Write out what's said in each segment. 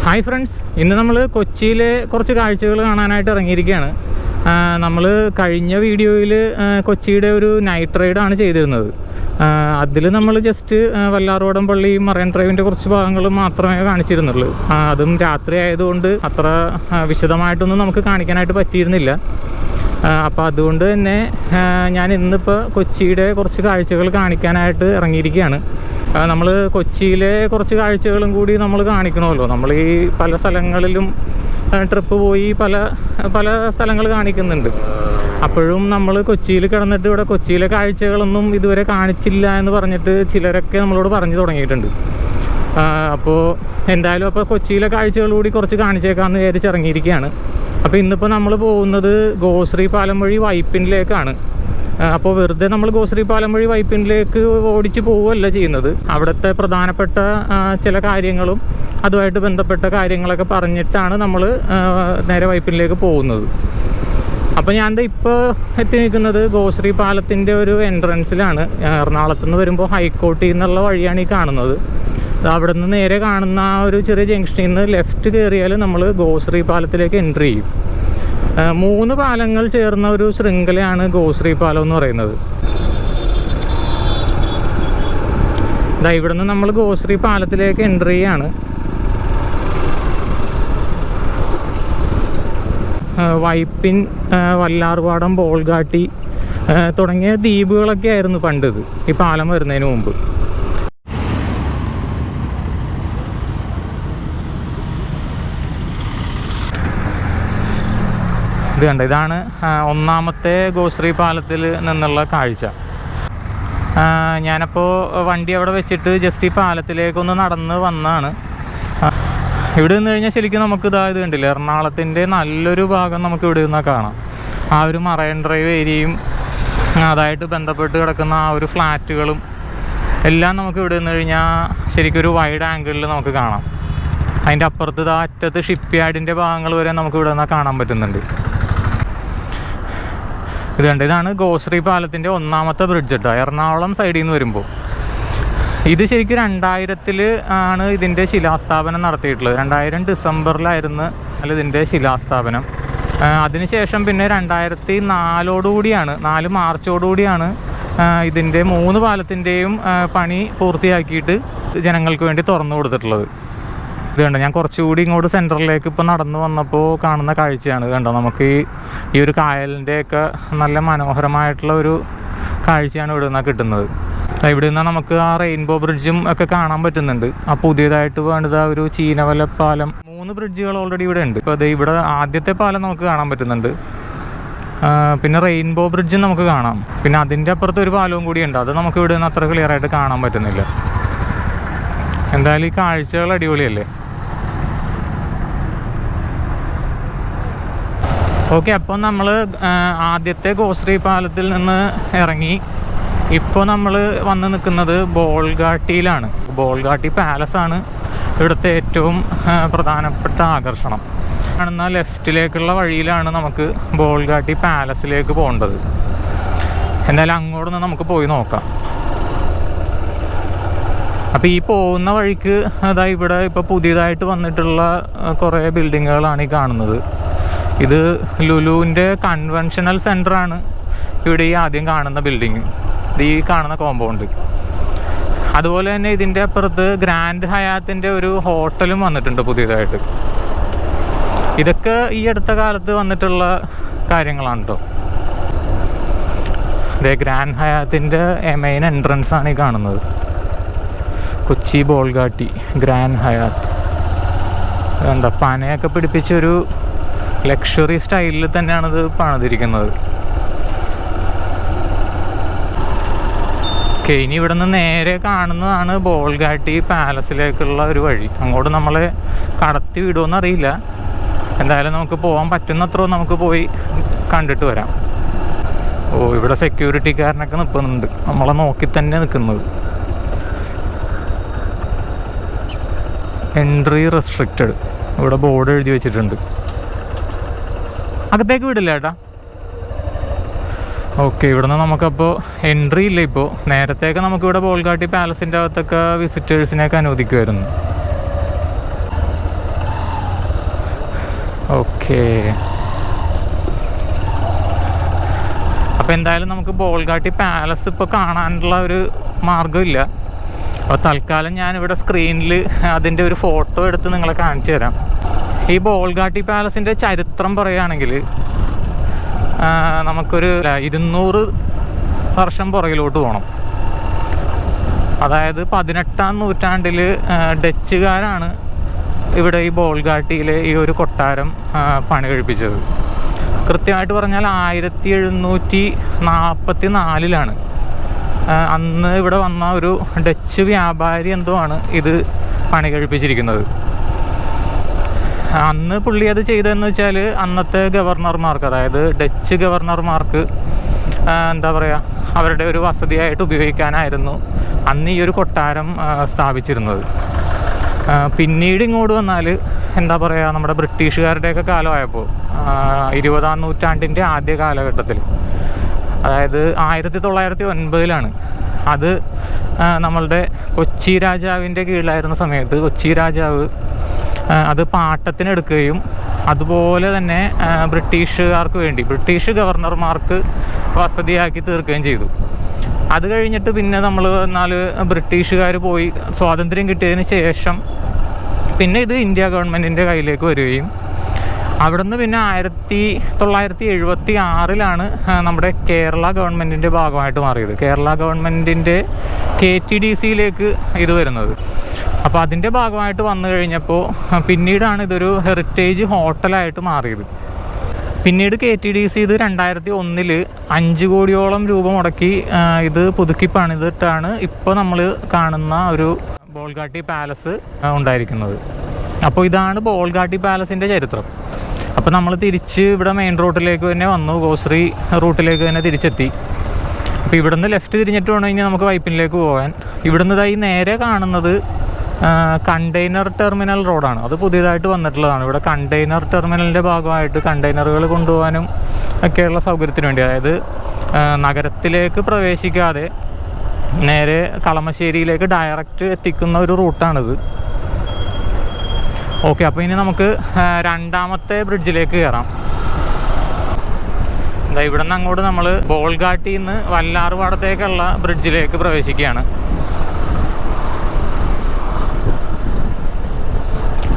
Hi friends, ഇന്ന് നമ്മൾ കൊച്ചിയിലെ കുറച്ച് കാഴ്ചകൾ കാണാനായിട്ട് ഇറങ്ങിയിരിക്കുകയാണ്. നമ്മൾ കഴിഞ്ഞ വീഡിയോയിൽ കൊച്ചിയുടെ ഒരു നൈറ്റ് റൈഡാണ് ചെയ്തിരുന്നത്. അതിൽ നമ്മൾ ജസ്റ്റ് വല്ലാർപാടം പള്ളി മറൈൻ ഡ്രൈവിൻ്റെ കുറച്ച് ഭാഗങ്ങൾ മാത്രമേ കാണിച്ചിരുന്നുള്ളൂ. അതും രാത്രി ആയതുകൊണ്ട് അത്ര വിശദമായിട്ടൊന്നും നമുക്ക് കാണിക്കാനായിട്ട് പറ്റിയിരുന്നില്ല. അപ്പോൾ അതുകൊണ്ട് തന്നെ ഞാൻ ഇന്നിപ്പോൾ കൊച്ചിയുടെ കുറച്ച് കാഴ്ചകൾ കാണിക്കാനായിട്ട് ഇറങ്ങിയിരിക്കുകയാണ്. നമ്മൾ കൊച്ചിയിലെ കുറച്ച് കാഴ്ചകളും കൂടി നമ്മൾ കാണിക്കണമല്ലോ. നമ്മൾ ഈ പല സ്ഥലങ്ങളിലും ട്രിപ്പ് പോയി പല സ്ഥലങ്ങൾ കാണിക്കുന്നുണ്ട്. അപ്പോഴും നമ്മൾ കൊച്ചിയിൽ കിടന്നിട്ട് ഇവിടെ കൊച്ചിയിലെ കാഴ്ചകളൊന്നും ഇതുവരെ കാണിച്ചില്ല എന്ന് പറഞ്ഞിട്ട് ചിലരൊക്കെ നമ്മളോട് പറഞ്ഞു തുടങ്ങിയിട്ടുണ്ട്. അപ്പോൾ എന്തായാലും അപ്പോൾ കൊച്ചിയിലെ കാഴ്ചകൾ കൂടി കുറച്ച് കാണിച്ചേക്കാമെന്ന് വിചാരിച്ച് ഇറങ്ങിയിരിക്കുകയാണ്. അപ്പോൾ ഇന്നിപ്പോൾ നമ്മൾ പോകുന്നത് ഗോശ്രീ പാലം വഴി വൈപ്പിനിലേക്കാണ്. അപ്പോൾ വെറുതെ നമ്മൾ ഗോശ്രീ പാലം വഴി വൈപ്പിനിലേക്ക് ഓടിച്ച് പോവുകയല്ല ചെയ്യുന്നത്. അവിടുത്തെ പ്രധാനപ്പെട്ട ചില കാര്യങ്ങളും അതുമായിട്ട് ബന്ധപ്പെട്ട കാര്യങ്ങളൊക്കെ പറഞ്ഞിട്ടാണ് നമ്മൾ നേരെ വൈപ്പിനിലേക്ക് പോകുന്നത്. അപ്പോൾ ഞാൻ ഇപ്പോൾ എത്തി നിൽക്കുന്നത് ഗോശ്രീ പാലത്തിൻ്റെ ഒരു എൻട്രൻസിലാണ്. എറണാകുളത്ത് നിന്ന് വരുമ്പോൾ ഹൈക്കോർട്ടിൽ നിന്നുള്ള വഴിയാണ് ഈ കാണുന്നത്. അവിടെ നിന്ന് നേരെ കാണുന്ന ആ ഒരു ചെറിയ ജംഗ്ഷനിൽ നിന്ന് ലെഫ്റ്റ് കയറിയാൽ നമ്മൾ ഗോശ്രീ പാലത്തിലേക്ക് എൻട്രി ചെയ്യും. 3 പാലങ്ങൾ ചേർന്ന ഒരു ശൃംഖലയാണ് ഗോശ്രീ പാലം എന്ന് പറയുന്നത്. ഇവിടെ നിന്ന് നമ്മൾ ഗോശ്രീ പാലത്തിലേക്ക് എൻട്രി ചെയ്യാണ്. വൈപ്പിൻ, വല്ലാർപാടം, ബോൾഗാട്ടി തുടങ്ങിയ ദ്വീപുകളൊക്കെ ആയിരുന്നു പണ്ടിത്, ഈ പാലം വരുന്നതിന് മുമ്പ്. ഇത് കണ്ട, ഇതാണ് ഒന്നാമത്തെ ഗോശ്രീ പാലത്തിൽ നിന്നുള്ള കാഴ്ച. ഞാനപ്പോൾ വണ്ടി അവിടെ വെച്ചിട്ട് ജസ്റ്റ് ഈ പാലത്തിലേക്കൊന്ന് നടന്ന് വന്നതാണ്. ഇവിടെ നിന്ന് കഴിഞ്ഞാൽ ശരിക്കും നമുക്ക് ഇത് കണ്ടില്ല, എറണാകുളത്തിൻ്റെ നല്ലൊരു ഭാഗം നമുക്ക് ഇവിടെ നിന്നാൽ കാണാം. ആ ഒരു മറൈൻ ഡ്രൈവ് ഏരിയയും അതായിട്ട് ബന്ധപ്പെട്ട് കിടക്കുന്ന ആ ഒരു ഫ്ലാറ്റുകളും എല്ലാം നമുക്ക് ഇവിടെ നിന്ന് കഴിഞ്ഞാൽ ശരിക്കും ഒരു വൈഡ് ആംഗിളിൽ നമുക്ക് കാണാം. അതിൻ്റെ അപ്പുറത്ത് അറ്റത്ത് ഷിപ്പ് യാർഡിൻ്റെ ഭാഗങ്ങൾ വരെ നമുക്ക് ഇവിടെ നിന്നാൽ കാണാൻ പറ്റുന്നുണ്ട്. ഇത് കണ്ട്, ഇതാണ് ഗോശ്രീ പാലത്തിൻ്റെ ഒന്നാമത്തെ ബ്രിഡ്ജ് കേട്ടോ, എറണാകുളം സൈഡിൽ നിന്ന് വരുമ്പോൾ. ഇത് ശരിക്കും 2000-ൽ ആണ് ഇതിൻ്റെ ശിലാസ്ഥാപനം നടത്തിയിട്ടുള്ളത്. 2000 ഡിസംബറിലായിരുന്നു ഇതിൻ്റെ ശിലാസ്ഥാപനം. അതിനുശേഷം പിന്നെ 2004 മാർച്ചോടുകൂടിയാണ് ഇതിൻ്റെ 3 പാലത്തിൻ്റെയും പണി പൂർത്തിയാക്കിയിട്ട് ജനങ്ങൾക്ക് വേണ്ടി തുറന്നു കൊടുത്തിട്ടുള്ളത്. ഇത് കണ്ടോ, ഞാൻ കുറച്ചുകൂടി ഇങ്ങോട്ട് സെൻറ്ററിലേക്ക് ഇപ്പോൾ നടന്നു വന്നപ്പോൾ കാണുന്ന കാഴ്ചയാണ്. കണ്ടോ, നമുക്ക് ഈ ഒരു കായലിൻ്റെയൊക്കെ നല്ല മനോഹരമായിട്ടുള്ള ഒരു കാഴ്ചയാണ് ഇവിടെ നിന്നാണ് കിട്ടുന്നത്. ഇവിടെ നിന്ന് നമുക്ക് ആ റെയിൻബോ ബ്രിഡ്ജും ഒക്കെ കാണാൻ പറ്റുന്നുണ്ട്. ആ പുതിയതായിട്ട് വേണ്ടത് ആ ഒരു ചീനവല പാലം. 3 ബ്രിഡ്ജുകൾ ഓൾറെഡി ഇവിടെ ഉണ്ട്. ഇപ്പോൾ ഇവിടെ ആദ്യത്തെ പാലം നമുക്ക് കാണാൻ പറ്റുന്നുണ്ട്. പിന്നെ റെയിൻബോ ബ്രിഡ്ജും നമുക്ക് കാണാം. പിന്നെ അതിൻ്റെ അപ്പുറത്ത് ഒരു പാലവും കൂടിയുണ്ട്. അത് നമുക്ക് ഇവിടെ നിന്ന് അത്ര ക്ലിയർ ആയിട്ട് കാണാൻ പറ്റുന്നില്ല. എന്തായാലും ഈ കാഴ്ചകൾ അടിപൊളിയല്ലേ. ഓക്കെ, അപ്പോൾ നമ്മൾ ആദ്യത്തെ ഗോശ്രീ പാലത്തിൽ നിന്ന് ഇറങ്ങി ഇപ്പോൾ നമ്മൾ വന്ന് നിൽക്കുന്നത് ബോൾഗാട്ടിയിലാണ്. ബോൾഗാട്ടി പാലസാണ് ഇവിടുത്തെ ഏറ്റവും പ്രധാനപ്പെട്ട ആകർഷണം. കാണുന്ന ലെഫ്റ്റിലേക്കുള്ള വഴിയിലാണ് നമുക്ക് ബോൾഗാട്ടി പാലസിലേക്ക് പോകേണ്ടത്. എന്തായാലും അങ്ങോട്ടൊന്ന് നമുക്ക് പോയി നോക്കാം. അപ്പോൾ ഈ പോകുന്ന വഴിക്ക് ഇവിടെ ഇപ്പോൾ പുതിയതായിട്ട് വന്നിട്ടുള്ള കുറേ ബിൽഡിങ്ങുകളാണ് ഈ കാണുന്നത്. ഇത് ലുലുവിൻ്റെ കൺവെൻഷണൽ സെൻ്ററാണ് ഇവിടെ ഈ ആദ്യം കാണുന്ന ബിൽഡിങ്, ഈ കാണുന്ന കോമ്പൗണ്ട്. അതുപോലെ തന്നെ ഇതിൻ്റെ അപ്പുറത്ത് ഗ്രാൻഡ് ഹയാത്തിൻ്റെ ഒരു ഹോട്ടലും വന്നിട്ടുണ്ട് പുതിയതായിട്ട്. ഇതൊക്കെ ഈ അടുത്ത കാലത്ത് വന്നിട്ടുള്ള കാര്യങ്ങളാണ് കേട്ടോ. ഇതേ ഗ്രാൻഡ് ഹയാത്തിൻ്റെ മെയിൻ എൻട്രൻസ് ആണ് ഈ കാണുന്നത്. കൊച്ചി ബോൾഗാട്ടി ഗ്രാൻഡ് ഹയാത്ത്. എന്താ, പനയൊക്കെ പിടിപ്പിച്ചൊരു ലക്ഷറി സ്റ്റൈലിൽ തന്നെയാണിത് പണിതിരിക്കുന്നത്. ഓക്കെ, ഇനി ഇവിടെ നിന്ന് നേരെ കാണുന്നതാണ് ബോൾഗാട്ടി പാലസിലേക്കുള്ള ഒരു വഴി. അങ്ങോട്ട് നമ്മളെ കടത്തി വിടുമെന്ന് അറിയില്ല. എന്തായാലും നമുക്ക് പോകാൻ പറ്റുന്നത്ര നമുക്ക് പോയി കണ്ടിട്ട് വരാം. ഇവിടെ സെക്യൂരിറ്റിക്കാരനൊക്കെ നിൽക്കുന്നുണ്ട്, നമ്മളെ നോക്കി തന്നെ നിൽക്കുന്നത്. എൻട്രി റെസ്ട്രിക്റ്റഡ് ഇവിടെ ബോർഡ് എഴുതി വെച്ചിട്ടുണ്ട്. അകത്തേക്ക് വിടില്ല ചേട്ടാ. ഓക്കെ, ഇവിടെ നിന്ന് നമുക്കപ്പോൾ എൻട്രി ഇല്ല. ഇപ്പോൾ നേരത്തെയൊക്കെ നമുക്കിവിടെ ബോൾഗാട്ടി പാലസിൻ്റെ അകത്തൊക്കെ വിസിറ്റേഴ്സിനെയൊക്കെ അനുവദിക്കുമായിരുന്നു. ഓക്കെ, അപ്പോൾ എന്തായാലും നമുക്ക് ബോൾഗാട്ടി പാലസ് ഇപ്പോൾ കാണാനുള്ള ഒരു മാർഗ്ഗമില്ല. അപ്പോൾ തൽക്കാലം ഞാനിവിടെ സ്ക്രീനിൽ അതിൻ്റെ ഒരു ഫോട്ടോ എടുത്ത് നിങ്ങളെ കാണിച്ചു തരാം. ഈ ബോൾഗാട്ടി പാലസിൻ്റെ ചരിത്രം പറയുകയാണെങ്കിൽ നമുക്കൊരു 200 വർഷം പുറകിലോട്ട് പോകണം. അതായത് 18-ാം നൂറ്റാണ്ടിൽ ഡച്ചുകാരാണ് ഇവിടെ ഈ ബോൾഗാട്ടിയിൽ ഈ ഒരു കൊട്ടാരം പണി കഴിപ്പിച്ചത്. കൃത്യമായിട്ട് പറഞ്ഞാൽ 1744 അന്ന് ഇവിടെ വന്ന ഒരു ഡച്ച് വ്യാപാരി എന്തോ ആണ് ഇത് പണി കഴിപ്പിച്ചിരിക്കുന്നത്. അന്ന് പുള്ളി അത് ചെയ്തതെന്ന് വെച്ചാൽ അന്നത്തെ ഗവർണർമാർക്ക്, അതായത് ഡച്ച് ഗവർണർമാർക്ക് എന്താ പറയുക, അവരുടെ ഒരു വസതിയായിട്ട് ഉപയോഗിക്കാനായിരുന്നു അന്ന് ഈ ഒരു കൊട്ടാരം സ്ഥാപിച്ചിരുന്നത്. പിന്നീട് ഇങ്ങോട്ട് വന്നാൽ എന്താ പറയുക, നമ്മുടെ ബ്രിട്ടീഷുകാരുടെയൊക്കെ കാലമായപ്പോൾ 20-ാം നൂറ്റാണ്ടിൻ്റെ ആദ്യ കാലഘട്ടത്തിൽ, അതായത് 1909 അത് നമ്മളുടെ കൊച്ചി രാജാവിൻ്റെ കീഴിലായിരുന്ന സമയത്ത് കൊച്ചി രാജാവ് അത് പാട്ടത്തിനെടുക്കുകയും അതുപോലെ തന്നെ ബ്രിട്ടീഷുകാർക്ക് വേണ്ടി ബ്രിട്ടീഷ് ഗവർണർമാർക്ക് വസതിയാക്കി തീർക്കുകയും ചെയ്തു. അത് കഴിഞ്ഞിട്ട് പിന്നെ നമ്മൾ ബ്രിട്ടീഷുകാർ പോയി സ്വാതന്ത്ര്യം കിട്ടിയതിന് ശേഷം പിന്നെ ഇത് ഇന്ത്യ ഗവൺമെൻറ്റിൻ്റെ കയ്യിലേക്ക് വരികയും അവിടെ നിന്ന് പിന്നെ 1976 നമ്മുടെ കേരള ഗവൺമെൻറ്റിൻ്റെ ഭാഗമായിട്ട് മാറിയത്. കേരള ഗവൺമെൻറ്റിൻ്റെ KTDCയിലേക്ക് ഇത് വരുന്നത്. അപ്പോൾ അതിൻ്റെ ഭാഗമായിട്ട് വന്നു കഴിഞ്ഞപ്പോൾ പിന്നീടാണ് ഇതൊരു ഹെറിറ്റേജ് ഹോട്ടലായിട്ട് മാറിയത്. പിന്നീട് KTDC ഇത് 2001 5 കോടിയോളം രൂപ മുടക്കി ഇത് പുതുക്കി പണിതിട്ടാണ് ഇപ്പോൾ നമ്മൾ കാണുന്ന ഒരു ബോൾഗാട്ടി പാലസ് ഉണ്ടായിരിക്കുന്നത്. അപ്പോൾ ഇതാണ് ബോൾഗാട്ടി പാലസിൻ്റെ ചരിത്രം. അപ്പോൾ നമ്മൾ തിരിച്ച് ഇവിടെ മെയിൻ റോഡിലേക്ക് തന്നെ വന്നു, ഗോശ്രീ റൂട്ടിലേക്ക് തന്നെ തിരിച്ചെത്തി. അപ്പോൾ ഇവിടുന്ന് ലെഫ്റ്റ് തിരിഞ്ഞിട്ട് വേണം കഴിഞ്ഞാൽ നമുക്ക് വൈപ്പിനിലേക്ക് പോകാൻ. ഇവിടുന്ന് ഇതായി നേരെ കാണുന്നത് കണ്ടെയ്നർ ടെർമിനൽ റോഡാണ്. അത് പുതിയതായിട്ട് വന്നിട്ടുള്ളതാണ്. ഇവിടെ കണ്ടെയ്നർ ടെർമിനലിൻ്റെ ഭാഗമായിട്ട് കണ്ടെയ്നറുകൾ കൊണ്ടുപോകാനും ഒക്കെയുള്ള സൗകര്യത്തിന് വേണ്ടി, അതായത് നഗരത്തിലേക്ക് പ്രവേശിക്കാതെ നേരെ കളമശ്ശേരിയിലേക്ക് ഡയറക്റ്റ് എത്തിക്കുന്ന ഒരു റൂട്ടാണിത്. ഓക്കെ, അപ്പോൾ ഇനി നമുക്ക് രണ്ടാമത്തെ ബ്രിഡ്ജിലേക്ക് കയറാം. ഇവിടെ നിന്ന് അങ്ങോട്ട് നമ്മൾ ബോൾഗാട്ടിയിൽ നിന്ന് വല്ലാർപാടത്തേക്കുള്ള ബ്രിഡ്ജിലേക്ക് പ്രവേശിക്കുകയാണ്.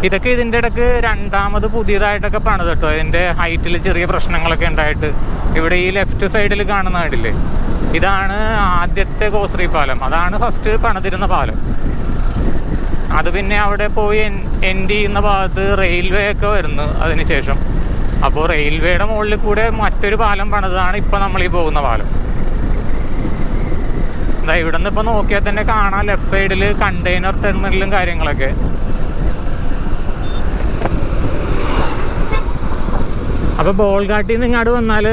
ഇതൊക്കെ ഇതിൻ്റെ ഇടയ്ക്ക് രണ്ടാമത് പുതിയതായിട്ടൊക്കെ പണിത് കേട്ടോ. ഇതിൻ്റെ ഹൈറ്റിൽ ചെറിയ പ്രശ്നങ്ങളൊക്കെ ഉണ്ടായിട്ട് ഇവിടെ ഈ ലെഫ്റ്റ് സൈഡിൽ കാണുന്ന കണ്ടില്ലേ, ഇതാണ് ആദ്യത്തെ ഗോശ്രീ പാലം. അതാണ് ഫസ്റ്റ് പണിതിരുന്ന പാലം. അത് പിന്നെ അവിടെ പോയി എൻഡ് ചെയ്യുന്ന ഭാഗത്ത് റെയിൽവേ ഒക്കെ വരുന്നു അതിന് ശേഷം. അപ്പോൾ റെയിൽവേയുടെ മുകളിൽ കൂടെ മറ്റൊരു പാലം പണിതാണ് ഇപ്പോൾ നമ്മൾ ഈ പോകുന്ന പാലം. ഇവിടെ നിന്ന് ഇപ്പോൾ നോക്കിയാൽ തന്നെ കാണാം ലെഫ്റ്റ് സൈഡിൽ കണ്ടെയ്നർ ടെർമിനലും കാര്യങ്ങളൊക്കെ. അപ്പോൾ ബോൾഗാട്ടിയിൽ നിന്ന് ഇങ്ങോട്ട് വന്നാൽ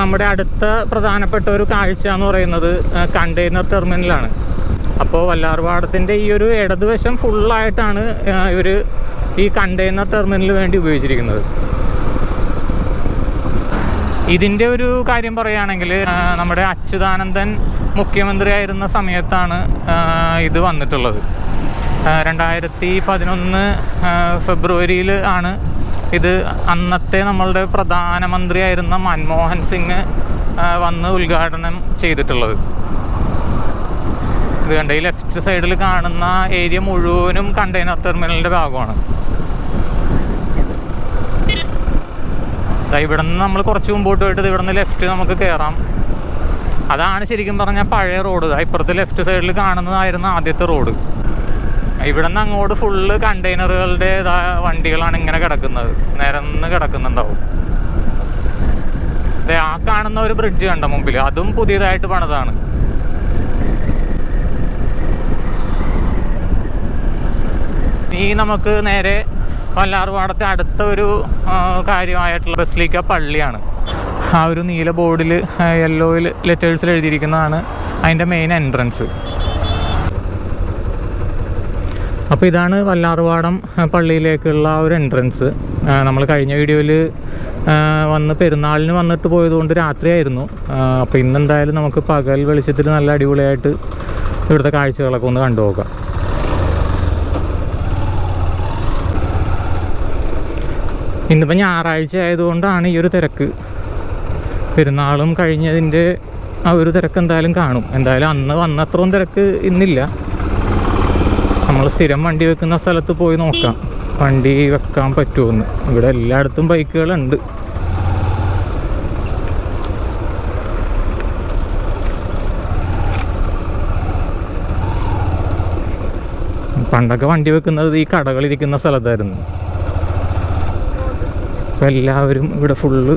നമ്മുടെ അടുത്ത പ്രധാനപ്പെട്ട ഒരു കാഴ്ച എന്ന് പറയുന്നത് കണ്ടെയ്നർ ടെർമിനലാണ്. അപ്പോൾ വല്ലാർപാടത്തിൻ്റെ ഈ ഒരു ഇടതുവശം ഫുള്ളായിട്ടാണ് ഇവർ ഈ കണ്ടെയ്നർ ടെർമിനലിന് വേണ്ടി ഉപയോഗിച്ചിരിക്കുന്നത്. ഇതിൻ്റെ ഒരു കാര്യം പറയുകയാണെങ്കിൽ നമ്മുടെ അച്യുതാനന്ദൻ മുഖ്യമന്ത്രിയായിരുന്ന സമയത്താണ് ഇത് വന്നിട്ടുള്ളത്. 2011 ഫെബ്രുവരിയിൽ ആണ് ഇത് അന്നത്തെ നമ്മളുടെ പ്രധാനമന്ത്രിയായിരുന്ന മൻമോഹൻ സിംഗ് വന്ന് ഉദ്ഘാടനം ചെയ്തിട്ടുള്ളത്. ഇത് കണ്ട ഈ ലെഫ്റ്റ് സൈഡിൽ കാണുന്ന ഏരിയ മുഴുവനും കണ്ടെയ്നർ ടെർമിനലിൻ്റെ ഭാഗമാണ്. ഇവിടെ നിന്ന് നമ്മൾ കുറച്ച് മുമ്പോട്ട് പോയിട്ട് ഇവിടെ നിന്ന് ലെഫ്റ്റ് നമുക്ക് കയറാം. അതാണ് ശരിക്കും പറഞ്ഞാൽ പഴയ റോഡ്. ഇപ്പുറത്ത് ലെഫ്റ്റ് സൈഡിൽ കാണുന്നതായിരുന്നു ആദ്യത്തെ റോഡ്. ഇവിടെ നിന്ന് അങ്ങോട്ട് ഫുള്ള് കണ്ടെയ്നറുകളുടെ വണ്ടികളാണ് ഇങ്ങനെ കിടക്കുന്നത്, നിരന്ന് കിടക്കുന്നുണ്ടാവും. ആ കാണുന്ന ഒരു ബ്രിഡ്ജ് കണ്ട മുമ്പിൽ, അതും പുതിയതായിട്ട് പണിതാണ്. ഈ നമുക്ക് നേരെ വല്ലാർപാടത്തെ അടുത്ത ഒരു കാര്യമായിട്ടുള്ള ബസിലിക്ക പള്ളിയാണ്. ആ ഒരു നീല ബോർഡിൽ യെല്ലോയിൽ ലെറ്റേഴ്സിൽ എഴുതിയിരിക്കുന്നതാണ് അതിൻ്റെ മെയിൻ എൻട്രൻസ്. അപ്പോൾ ഇതാണ് വല്ലാർപാടം പള്ളിയിലേക്കുള്ള ഒരു എൻട്രൻസ്. നമ്മൾ കഴിഞ്ഞ വീഡിയോയിൽ വന്ന് പെരുന്നാളിന് വന്നിട്ട് പോയതുകൊണ്ട് രാത്രിയായിരുന്നു. അപ്പോൾ ഇന്നെന്തായാലും നമുക്ക് പകൽ വെളിച്ചത്തിൽ നല്ല അടിപൊളിയായിട്ട് ഇവിടുത്തെ കാഴ്ചകളൊക്കെ ഒന്ന് കണ്ടു നോക്കാം. ഇന്നിപ്പോൾ ഞായറാഴ്ച ആയതുകൊണ്ടാണ് ഈ ഒരു തിരക്ക്. പെരുന്നാളും കഴിഞ്ഞതിൻ്റെ ആ ഒരു തിരക്ക് എന്തായാലും കാണും. എന്തായാലും അന്ന് വന്നത്രയും തിരക്ക് ഇന്നില്ല. നമ്മൾ സ്ഥിരം വണ്ടി വെക്കുന്ന സ്ഥലത്ത് പോയി നോക്കാം വണ്ടി വെക്കാൻ പറ്റുമെന്ന്. ഇവിടെ എല്ലായിടത്തും ബൈക്കുകളുണ്ട്. പണ്ടൊക്കെ വണ്ടി വെക്കുന്നത് ഈ കടകളിരിക്കുന്ന സ്ഥലത്തായിരുന്നു. അപ്പോൾ എല്ലാവരും ഇവിടെ ഫുള്ള്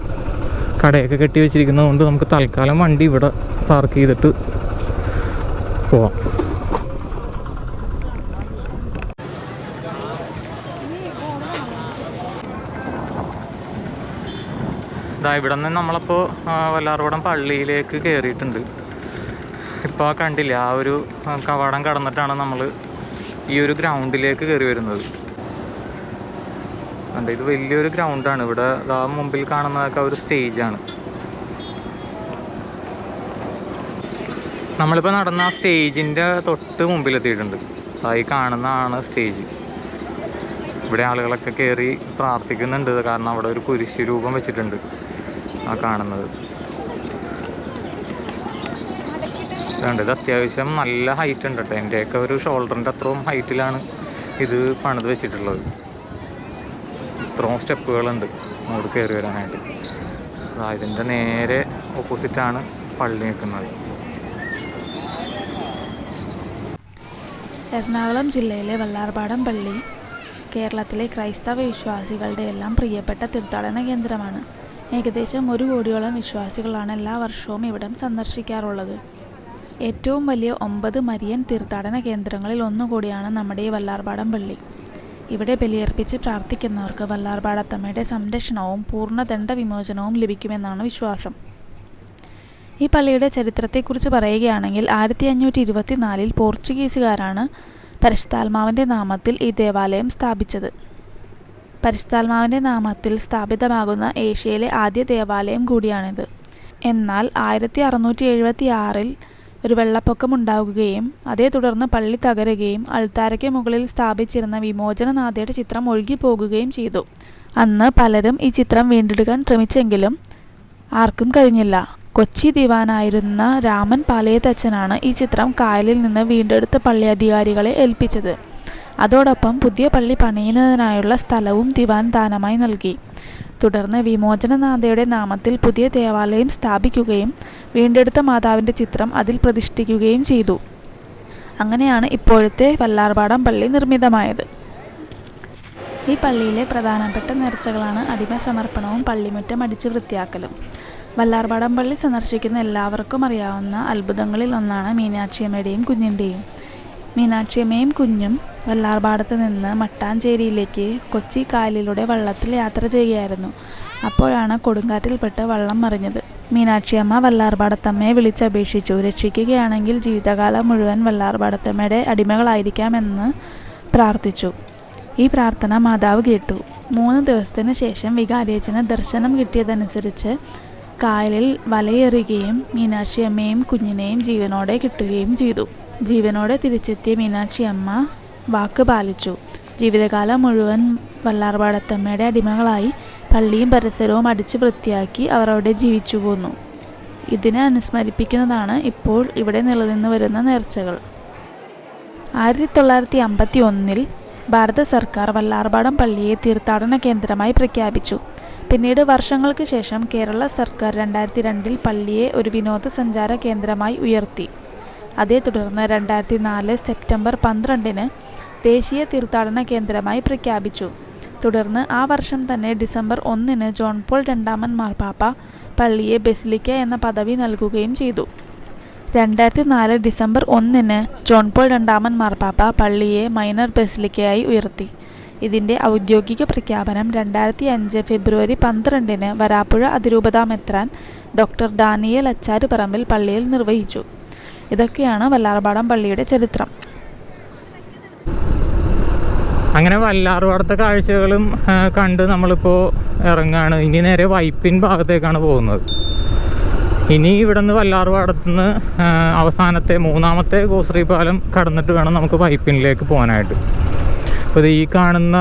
കടയൊക്കെ കെട്ടി വെച്ചിരിക്കുന്നത് കൊണ്ട് നമുക്ക് തൽക്കാലം വണ്ടി ഇവിടെ പാർക്ക് ചെയ്തിട്ട് പോവാം. ഇവിടെ നിന്ന് നമ്മളപ്പോൾ വല്ലാർപാടം പള്ളിയിലേക്ക് കയറിയിട്ടുണ്ട്. ഇപ്പോൾ കണ്ടില്ല, ആ ഒരു കവാടം കടന്നിട്ടാണ് നമ്മൾ ഈ ഒരു ഗ്രൗണ്ടിലേക്ക് കയറി വരുന്നത്. കണ്ട, ഇത് വലിയൊരു ഗ്രൗണ്ടാണ്. ഇവിടെ ആ മുമ്പിൽ കാണുന്നതൊക്കെ ഒരു സ്റ്റേജാണ്. നമ്മളിപ്പോൾ നടന്ന ആ സ്റ്റേജിൻ്റെ തൊട്ട് മുമ്പിലെത്തിയിട്ടുണ്ട്. ഈ കാണുന്നതാണ് സ്റ്റേജ്. ഇവിടെ ആളുകളൊക്കെ കയറി പ്രാർത്ഥിക്കുന്നുണ്ട്. കാരണം അവിടെ ഒരു കുരിശ് രൂപം വെച്ചിട്ടുണ്ട് ആ കാണുന്നത്. ഇത് അത്യാവശ്യം നല്ല ഹൈറ്റ് ഉണ്ട് കേട്ടോ. എൻ്റെയൊക്കെ ഒരു ഷോൾഡറിൻ്റെ അത്രയും ഹൈറ്റിലാണ് ഇത് പണിത് വെച്ചിട്ടുള്ളത്. ഇത്രയും സ്റ്റെപ്പുകളുണ്ട് അങ്ങോട്ട് കയറി വരാനായിട്ട്. ഇതിൻ്റെ നേരെ ഓപ്പോസിറ്റാണ് പള്ളി നിൽക്കുന്നത്. എറണാകുളം ജില്ലയിലെ വല്ലാർപാടം പള്ളി കേരളത്തിലെ ക്രൈസ്തവ വിശ്വാസികളുടെ എല്ലാം പ്രിയപ്പെട്ട തീർത്ഥാടന കേന്ദ്രമാണ്. ഏകദേശം 1 കോടിയോളം വിശ്വാസികളാണ് എല്ലാ വർഷവും ഇവിടം സന്ദർശിക്കാറുള്ളത്. ഏറ്റവും വലിയ 9 മരിയൻ തീർത്ഥാടന കേന്ദ്രങ്ങളിൽ ഒന്നുകൂടിയാണ് നമ്മുടെ ഈ വല്ലാർപാടം പള്ളി. ഇവിടെ ബലിയർപ്പിച്ച് പ്രാർത്ഥിക്കുന്നവർക്ക് വല്ലാർപാടത്തമ്മയുടെ സംരക്ഷണവും പൂർണ്ണദണ്ഡ വിമോചനവും ലഭിക്കുമെന്നാണ് വിശ്വാസം. ഈ പള്ളിയുടെ ചരിത്രത്തെക്കുറിച്ച് പറയുകയാണെങ്കിൽ 1524 പോർച്ചുഗീസുകാരാണ് പരിശുദ്ധാത്മാവിൻ്റെ നാമത്തിൽ ഈ ദേവാലയം സ്ഥാപിച്ചത്. പരിശുദ്ധാത്മാവിൻ്റെ നാമത്തിൽ സ്ഥാപിതമാകുന്ന ഏഷ്യയിലെ ആദ്യ ദേവാലയം കൂടിയാണിത്. എന്നാൽ 1676 ഒരു വെള്ളപ്പൊക്കമുണ്ടാകുകയും അതേ തുടർന്ന് പള്ളി തകരുകയും അൾത്താരയ്ക്ക് മുകളിൽ സ്ഥാപിച്ചിരുന്ന വിമോചനനാഥയുടെ ചിത്രം ഒഴുകിപ്പോകുകയും ചെയ്തു. അന്ന് പലരും ഈ ചിത്രം വീണ്ടെടുക്കാൻ ശ്രമിച്ചെങ്കിലും ആർക്കും കഴിഞ്ഞില്ല. കൊച്ചി ദിവാനായിരുന്ന രാമൻ പാലയത്തച്ഛനാണ് ഈ ചിത്രം കായലിൽ നിന്ന് വീണ്ടെടുത്ത പള്ളി അധികാരികളെ ഏൽപ്പിച്ചത്. അതോടൊപ്പം പുതിയ പള്ളി പണിയുന്നതിനായുള്ള സ്ഥലവും ദിവാൻ ദാനമായി നൽകി. തുടർന്ന് വിമോചനനാഥയുടെ നാമത്തിൽ പുതിയ ദേവാലയം സ്ഥാപിക്കുകയും വീണ്ടെടുത്ത മാതാവിൻ്റെ ചിത്രം അതിൽ പ്രതിഷ്ഠിക്കുകയും ചെയ്തു. അങ്ങനെയാണ് ഇപ്പോഴത്തെ വല്ലാർപാടം പള്ളി നിർമ്മിതമായത്. ഈ പള്ളിയിലെ പ്രധാനപ്പെട്ട നേർച്ചകളാണ് അടിമ സമർപ്പണവും പള്ളിമുറ്റം അടിച്ചു വൃത്തിയാക്കലും. വല്ലാർപാടം പള്ളി സന്ദർശിക്കുന്ന എല്ലാവർക്കും അറിയാവുന്ന അത്ഭുതങ്ങളിൽ ഒന്നാണ് മീനാക്ഷിയമ്മയുടെയും കുഞ്ഞിൻ്റെയും. മീനാക്ഷിയമ്മയും കുഞ്ഞും വല്ലാർപാടത്ത് നിന്ന് മട്ടാഞ്ചേരിയിലേക്ക് കൊച്ചി കായലിലൂടെ വള്ളത്തിൽ യാത്ര ചെയ്യുകയായിരുന്നു. അപ്പോഴാണ് കൊടുങ്കാറ്റിൽപ്പെട്ട് വള്ളം മറിഞ്ഞത്. മീനാക്ഷിയമ്മ വല്ലാർപാടത്തമ്മയെ വിളിച്ചപേക്ഷിച്ചു. രക്ഷിക്കുകയാണെങ്കിൽ ജീവിതകാലം മുഴുവൻ വല്ലാർപാടത്തമ്മയുടെ അടിമകളായിരിക്കാമെന്ന് പ്രാർത്ഥിച്ചു. ഈ പ്രാർത്ഥന മാതാവ് കേട്ടു. 3 ദിവസത്തിന് ശേഷം വികാരിയച്ഛന് ദർശനം കിട്ടിയതനുസരിച്ച് കായലിൽ വലയെറിയുകയും മീനാക്ഷിയമ്മയും കുഞ്ഞിനെയും ജീവനോടെ കിട്ടുകയും ചെയ്തു. ജീവനോടെ തിരിച്ചെത്തിയ മീനാക്ഷിയമ്മ വാക്ക് പാലിച്ചു. ജീവിതകാലം മുഴുവൻ വല്ലാർപാടത്തമ്മയുടെ അടിമകളായി പള്ളിയും പരിസരവും അടിച്ചു വൃത്തിയാക്കി അവർ അവിടെ ജീവിച്ചു പോന്നു. ഇതിനെ അനുസ്മരിപ്പിക്കുന്നതാണ് ഇപ്പോൾ ഇവിടെ നിലനിന്ന് വരുന്ന നേർച്ചകൾ. 1951 ഭാരത സർക്കാർ വല്ലാർപാടം പള്ളിയെ തീർത്ഥാടന കേന്ദ്രമായി പ്രഖ്യാപിച്ചു. പിന്നീട് വർഷങ്ങൾക്ക് ശേഷം കേരള സർക്കാർ 2002 പള്ളിയെ ഒരു വിനോദസഞ്ചാര കേന്ദ്രമായി ഉയർത്തി. അതേ തുടർന്ന് 2004 സെപ്റ്റംബർ 12 ദേശീയ തീർത്ഥാടന കേന്ദ്രമായി പ്രഖ്യാപിച്ചു. തുടർന്ന് ആ വർഷം തന്നെ ഡിസംബർ 1 ജോൺ പോൾ രണ്ടാമൻ മാർപ്പാപ്പ പള്ളിയെ ബസിലിക്ക എന്ന പദവി നൽകുകയും ചെയ്തു. 2004 ഡിസംബർ 1 ജോൺ പോൾ രണ്ടാമൻ മാർപ്പാപ്പ പള്ളിയെ മൈനർ ബസിലിക്കയായി ഉയർത്തി. ഇതിൻ്റെ ഔദ്യോഗിക പ്രഖ്യാപനം 2005 ഫെബ്രുവരി 12 വരാപ്പുഴ അതിരൂപതാ മെത്രാൻ ഡോക്ടർ ഡാനിയേൽ അച്ചാരുപറമ്പിൽ പള്ളിയിൽ നിർവഹിച്ചു. ഇതൊക്കെയാണ് വല്ലാർപാടം പള്ളിയുടെ ചരിത്രം. അങ്ങനെ വല്ലാർപാടത്തെ കാഴ്ചകളും കണ്ട് നമ്മളിപ്പോൾ ഇറങ്ങുകയാണ്. ഇനി നേരെ വൈപ്പിൻ ഭാഗത്തേക്കാണ് പോകുന്നത്. ഇനി ഇവിടെ നിന്ന് വല്ലാർപാടത്തു നിന്ന് അവസാനത്തെ 3ാമത്തെ ഗോശ്രീ പാലം കടന്നിട്ട് വേണം നമുക്ക് വൈപ്പിനിലേക്ക് പോകാനായിട്ട്. അപ്പോൾ ഈ കാണുന്ന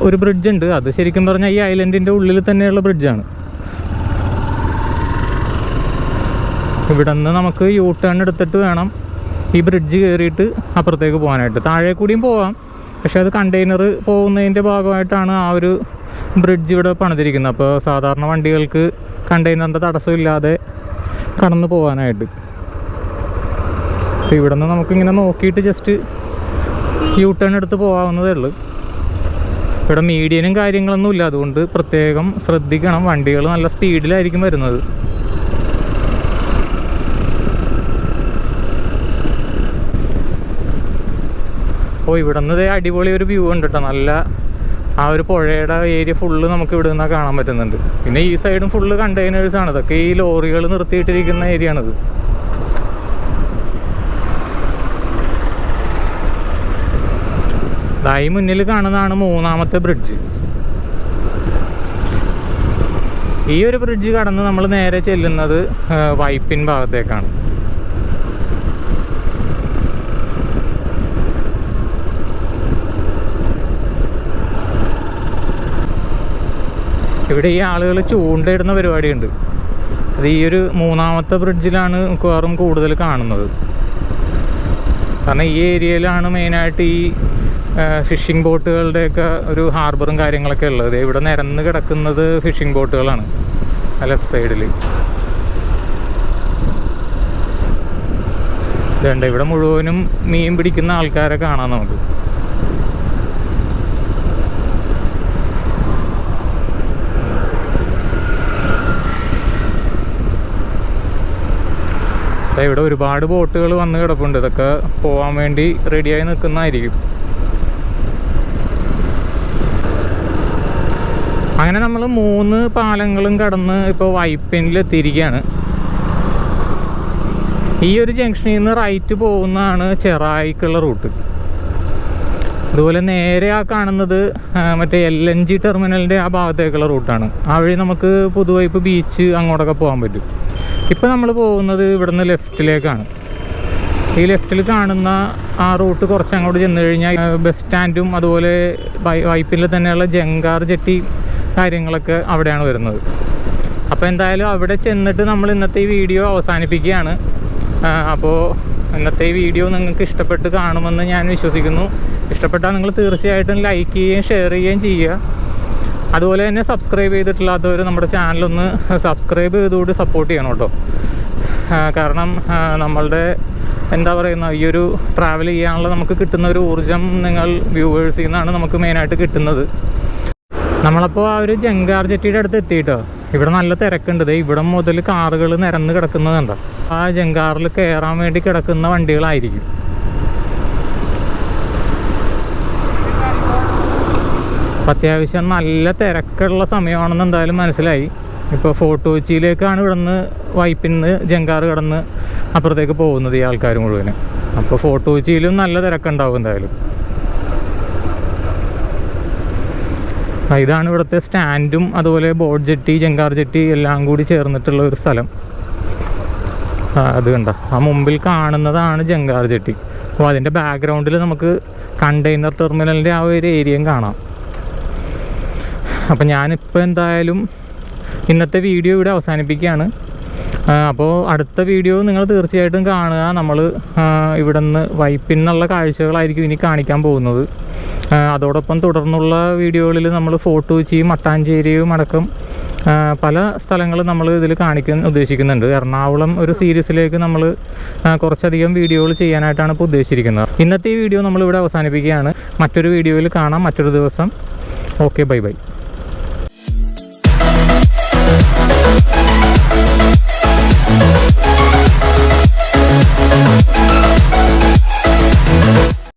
ഒരു ബ്രിഡ്ജുണ്ട്, അത് ശരിക്കും പറഞ്ഞാൽ ഈ ഐലൻഡിൻ്റെ ഉള്ളിൽ തന്നെയുള്ള ബ്രിഡ്ജാണ്. ഇവിടെ നിന്ന് നമുക്ക് യൂ ടേൺ എടുത്തിട്ട് വേണം ഈ ബ്രിഡ്ജ് കയറിയിട്ട് അപ്പുറത്തേക്ക് പോകാനായിട്ട്. താഴെ കൂടിയും പോവാം, പക്ഷേ അത് കണ്ടെയ്നർ പോകുന്നതിൻ്റെ ഭാഗമായിട്ടാണ് ആ ഒരു ബ്രിഡ്ജ് ഇവിടെ പണിതിരിക്കുന്നത്. അപ്പോൾ സാധാരണ വണ്ടികൾക്ക് കണ്ടെയ്നറിൻ്റെ തടസ്സമില്ലാതെ കടന്നു പോകാനായിട്ട്. അപ്പോൾ ഇവിടെ നിന്ന് നമുക്കിങ്ങനെ നോക്കിയിട്ട് ജസ്റ്റ് യൂ ടേൺ എടുത്ത് പോകാവുന്നതേ ഉള്ളൂ. ഇവിടെ മീഡിയനും കാര്യങ്ങളൊന്നും ഇല്ല, അതുകൊണ്ട് പ്രത്യേകം ശ്രദ്ധിക്കണം. വണ്ടികൾ നല്ല സ്പീഡിലായിരിക്കും വരുന്നത്. അപ്പോൾ ഇവിടെ നിന്ന് അടിപൊളി ഒരു വ്യൂ ഉണ്ട് കേട്ടോ. നല്ല ആ ഒരു പുഴയുടെ ഏരിയ ഫുള്ള് നമുക്ക് ഇവിടെ നിന്നാൽ കാണാൻ പറ്റുന്നുണ്ട്. പിന്നെ ഈ സൈഡും ഫുള്ള് കണ്ടെയ്നേഴ്സാണ്. ഇതൊക്കെ ഈ ലോറികൾ നിർത്തിയിട്ടിരിക്കുന്ന ഏരിയ ആണിത്. ഈ മുന്നിൽ കാണുന്നതാണ് 3ാമത്തെ ബ്രിഡ്ജ്. ഈ ഒരു ബ്രിഡ്ജ് കടന്ന് നമ്മൾ നേരെ ചെല്ലുന്നത് വൈപ്പിൻ ഭാഗത്തേക്കാണ്. ഇവിടെ ഈ ആളുകൾ ചൂണ്ടയിടുന്ന പരിപാടിയുണ്ട്. അത് ഈ ഒരു 3ാമത്തെ ബ്രിഡ്ജിലാണ് മിക്കവാറും കൂടുതൽ കാണുന്നത്. കാരണം ഈ ഏരിയയിലാണ് മെയിനായിട്ട് ഈ ഫിഷിംഗ് ബോട്ടുകളുടെയൊക്കെ ഒരു ഹാർബറും കാര്യങ്ങളൊക്കെ ഉള്ളത്. ഇവിടെ നിരന്ന് കിടക്കുന്നത് ഫിഷിംഗ് ബോട്ടുകളാണ് ലെഫ്റ്റ് സൈഡിൽ. ഇതുണ്ട്, ഇവിടെ മുഴുവനും മീൻ പിടിക്കുന്ന ആൾക്കാരെ കാണാം നമുക്ക്. ഇവിടെ ഒരുപാട് ബോട്ടുകൾ വന്ന് കിടപ്പുണ്ട്. ഇതൊക്കെ പോകാൻ വേണ്ടി റെഡിയായി നിൽക്കുന്നതായിരിക്കും. അങ്ങനെ നമ്മൾ 3 പാലങ്ങളും കടന്ന് ഇപ്പോൾ വൈപ്പിനിലെത്തിയിരിക്കുകയാണ്. ഈ ഒരു ജംഗ്ഷനിൽ നിന്ന് റൈറ്റ് പോകുന്നതാണ് ചെറായിക്കുള്ള റൂട്ട്. അതുപോലെ നേരെ ആ കാണുന്നത് മറ്റേ LNG ടെർമിനലിൻ്റെ ആ ഭാഗത്തേക്കുള്ള റൂട്ടാണ്. ആ വഴി നമുക്ക് പുതുവൈപ്പ് ബീച്ച് അങ്ങോട്ടൊക്കെ പോകാൻ പറ്റും. ഇപ്പോൾ നമ്മൾ പോകുന്നത് ഇവിടുന്ന് ലെഫ്റ്റിലേക്കാണ്. ഈ ലെഫ്റ്റിൽ കാണുന്ന ആ റൂട്ട് കുറച്ച് അങ്ങോട്ട് ചെന്ന് കഴിഞ്ഞാൽ ബസ് സ്റ്റാൻഡും അതുപോലെ വൈപ്പിൽ തന്നെയുള്ള ജങ്കാർ ജെട്ടി കാര്യങ്ങളൊക്കെ അവിടെയാണ് വരുന്നത്. അപ്പോൾ എന്തായാലും അവിടെ ചെന്നിട്ട് നമ്മൾ ഇന്നത്തെ ഈ വീഡിയോ അവസാനിപ്പിക്കുകയാണ്. അപ്പോൾ ഇന്നത്തെ ഈ വീഡിയോ നിങ്ങൾക്ക് ഇഷ്ടപ്പെട്ട് കാണുമെന്ന് ഞാൻ വിശ്വസിക്കുന്നു. ഇഷ്ടപ്പെട്ടാൽ നിങ്ങൾ തീർച്ചയായിട്ടും ലൈക്ക് ചെയ്യുകയും ഷെയർ ചെയ്യുകയും ചെയ്യുക. അതുപോലെ തന്നെ സബ്സ്ക്രൈബ് ചെയ്തിട്ടില്ലാത്തവർ നമ്മുടെ ചാനലൊന്ന് സബ്സ്ക്രൈബ് ചെയ്തുകൊണ്ട് സപ്പോർട്ട് ചെയ്യണം കേട്ടോ. കാരണം നമ്മളുടെ എന്താ പറയുന്ന ഈ ഒരു ട്രാവൽ ചെയ്യാനുള്ള നമുക്ക് കിട്ടുന്ന ഒരു ഊർജ്ജം നിങ്ങൾ വ്യൂവേഴ്സിൽ നിന്നാണ് നമുക്ക് മെയിനായിട്ട് കിട്ടുന്നത്. നമ്മളപ്പോൾ ആ ഒരു ജങ്കാർ ജെട്ടിയുടെ അടുത്ത് എത്തിയിട്ടോ. ഇവിടെ നല്ല തിരക്കുണ്ട്. ഇവിടെ മുതൽ കാറുകൾ നിരന്ന് കിടക്കുന്നതുണ്ടോ. ആ ജങ്കാറിൽ കയറാൻ വേണ്ടി കിടക്കുന്ന വണ്ടികളായിരിക്കും. അത്യാവശ്യം നല്ല തിരക്കുള്ള സമയമാണെന്ന് എന്തായാലും മനസ്സിലായി. ഇപ്പോൾ ഫോർട്ട് കൊച്ചിയിലേക്കാണ് ഇവിടുന്ന് വൈപ്പിന്ന് ജങ്കാർ കടന്ന് അപ്പുറത്തേക്ക് പോകുന്നത് ഈ ആൾക്കാർ മുഴുവനും. അപ്പോൾ ഫോർട്ട് കൊച്ചിയിലും നല്ല തിരക്കുണ്ടാവും എന്തായാലും. ഇതാണ് ഇവിടുത്തെ സ്റ്റാൻഡും അതുപോലെ ബോട്ട് ജെട്ടി ജങ്കാർ ജെട്ടി എല്ലാം കൂടി ചേർന്നിട്ടുള്ള ഒരു സ്ഥലം. അത് കണ്ട ആ മുമ്പിൽ കാണുന്നതാണ് ജങ്കാർ ജെട്ടി. അപ്പോൾ അതിൻ്റെ ബാക്ക്ഗ്രൗണ്ടിൽ നമുക്ക് കണ്ടെയ്നർ ടെർമിനലിൻ്റെ ആ ഒരു ഏരിയയും കാണാം. അപ്പോൾ ഞാനിപ്പോൾ എന്തായാലും ഇന്നത്തെ വീഡിയോ ഇവിടെ അവസാനിപ്പിക്കുകയാണ്. അപ്പോൾ അടുത്ത വീഡിയോ നിങ്ങൾ തീർച്ചയായിട്ടും കാണുക. നമ്മൾ ഇവിടെ നിന്ന് വൈപ്പിന്നുള്ള കാഴ്ചകളായിരിക്കും ഇനി കാണിക്കാൻ പോകുന്നത്. അതോടൊപ്പം തുടർന്നുള്ള വീഡിയോകളിൽ നമ്മൾ ഫോർട്ട് കൊച്ചിയും മട്ടാഞ്ചേരിയും അടക്കം പല സ്ഥലങ്ങൾ നമ്മൾ ഇതിൽ കാണിക്കാൻ ഉദ്ദേശിക്കുന്നുണ്ട്. എറണാകുളം ഒരു സീരീസിലേക്ക് നമ്മൾ കുറച്ചധികം വീഡിയോകൾ ചെയ്യാനായിട്ടാണ് ഇപ്പോൾ ഉദ്ദേശിച്ചിരിക്കുന്നത്. ഇന്നത്തെ ഈ വീഡിയോ നമ്മളിവിടെ അവസാനിപ്പിക്കുകയാണ്. മറ്റൊരു വീഡിയോയിൽ കാണാം മറ്റൊരു ദിവസം. Okay, bye bye.